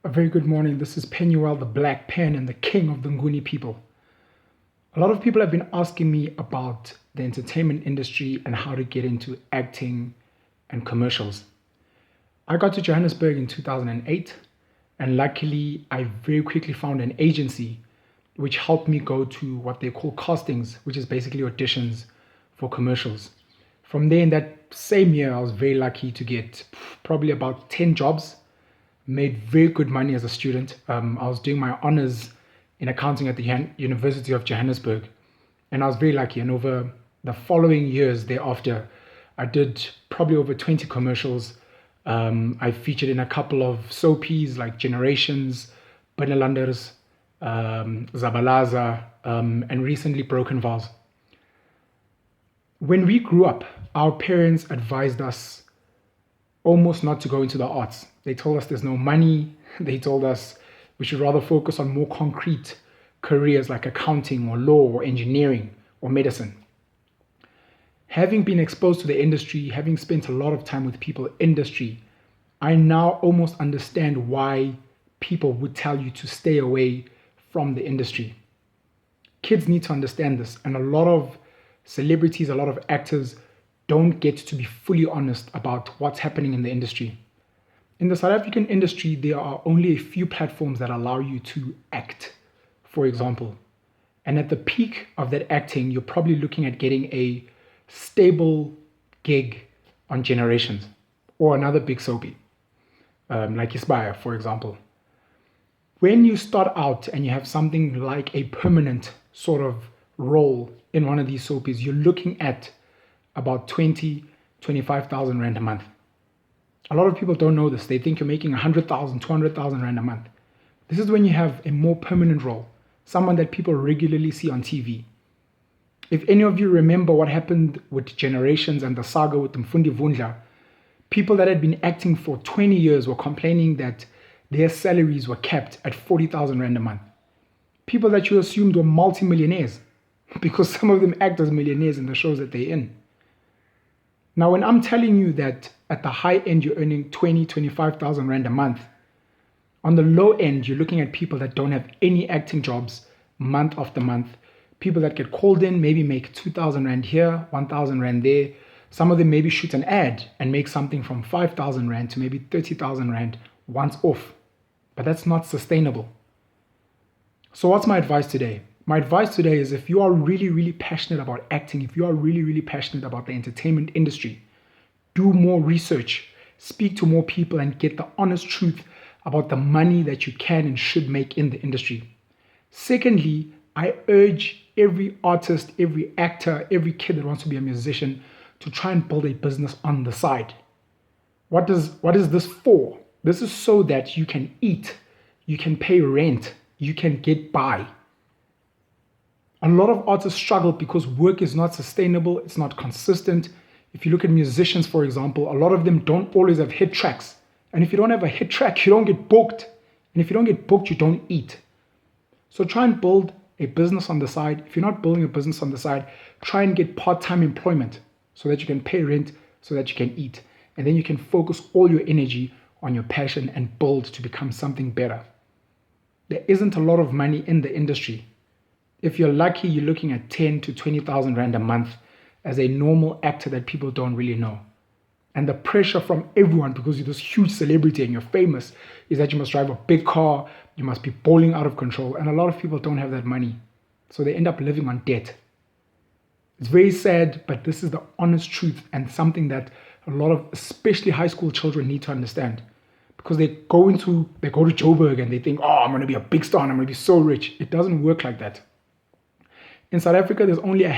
A very good morning. This is Penuel, the Black Pen and the king of the Nguni people. A lot of people have been asking me about the entertainment industry and how to get into acting and commercials. I got to Johannesburg in 2008, and luckily I very quickly found an agency which helped me go to what they call castings, which is basically auditions for commercials. From there, in that same year, I was very lucky to get probably about 10 jobs. Made very good money as a student. I was doing my honors in accounting at the University of Johannesburg, and I was very lucky. And over the following years thereafter, I did probably over 20 commercials. I featured in a couple of soapies like Generations, Binelanders, Zabalaza, and recently Broken Vase. When we grew up, our parents advised us almost not to go into the arts. They told us there's no money. They told us we should rather focus on more concrete careers like accounting or law or engineering or medicine. Having been exposed to the industry, having spent a lot of time with people in industry, I now almost understand why people would tell you to stay away from the industry. Kids need to understand this, and a lot of celebrities, a lot of actors don't get to be fully honest about what's happening in the industry. In the South African industry, there are only a few platforms that allow you to act, for example. And at the peak of that acting, you're probably looking at getting a stable gig on Generations or another big soapy, like Isbaya, for example. When you start out and you have something like a permanent sort of role in one of these soapies, you're looking at about 25,000 Rand a month. A lot of people don't know this. They think you're making 100,000, 200,000 Rand a month. This is when you have a more permanent role, someone that people regularly see on TV. If any of you remember what happened with Generations and the saga with Mfundi Vundla, people that had been acting for 20 years were complaining that their salaries were capped at 40,000 Rand a month. People that you assumed were multimillionaires because some of them act as millionaires in the shows that they're in. Now, when I'm telling you that at the high end, you're earning 25,000 Rand a month, on the low end, you're looking at people that don't have any acting jobs month after month. People that get called in, maybe make 2,000 Rand here, 1,000 Rand there. Some of them maybe shoot an ad and make something from 5,000 Rand to maybe 30,000 Rand once off. But that's not sustainable. So what's my advice today? My advice today is if you are really, really passionate about acting, if you are really, really passionate about the entertainment industry, do more research, speak to more people and get the honest truth about the money that you can and should make in the industry. Secondly, I urge every artist, every actor, every kid that wants to be a musician to try and build a business on the side. What is this for? This is so that you can eat, you can pay rent, you can get by. A lot of artists struggle because work is not sustainable, it's not consistent. If you look at musicians, for example, a lot of them don't always have hit tracks. And if you don't have a hit track, you don't get booked. And if you don't get booked, you don't eat. So try and build a business on the side. If you're not building a business on the side, try and get part-time employment so that you can pay rent, so that you can eat. And then you can focus all your energy on your passion and build to become something better. There isn't a lot of money in the industry. If you're lucky, you're looking at 10 to 20,000 Rand a month as a normal actor that people don't really know. And the pressure from everyone, because you're this huge celebrity and you're famous, is that you must drive a big car, you must be balling out of control. And a lot of people don't have that money. So they end up living on debt. It's very sad, but this is the honest truth and something that a lot of, especially high school children, need to understand. Because they go to Joburg and they think, oh, I'm going to be a big star and I'm going to be so rich. It doesn't work like that. In South Africa, there's only a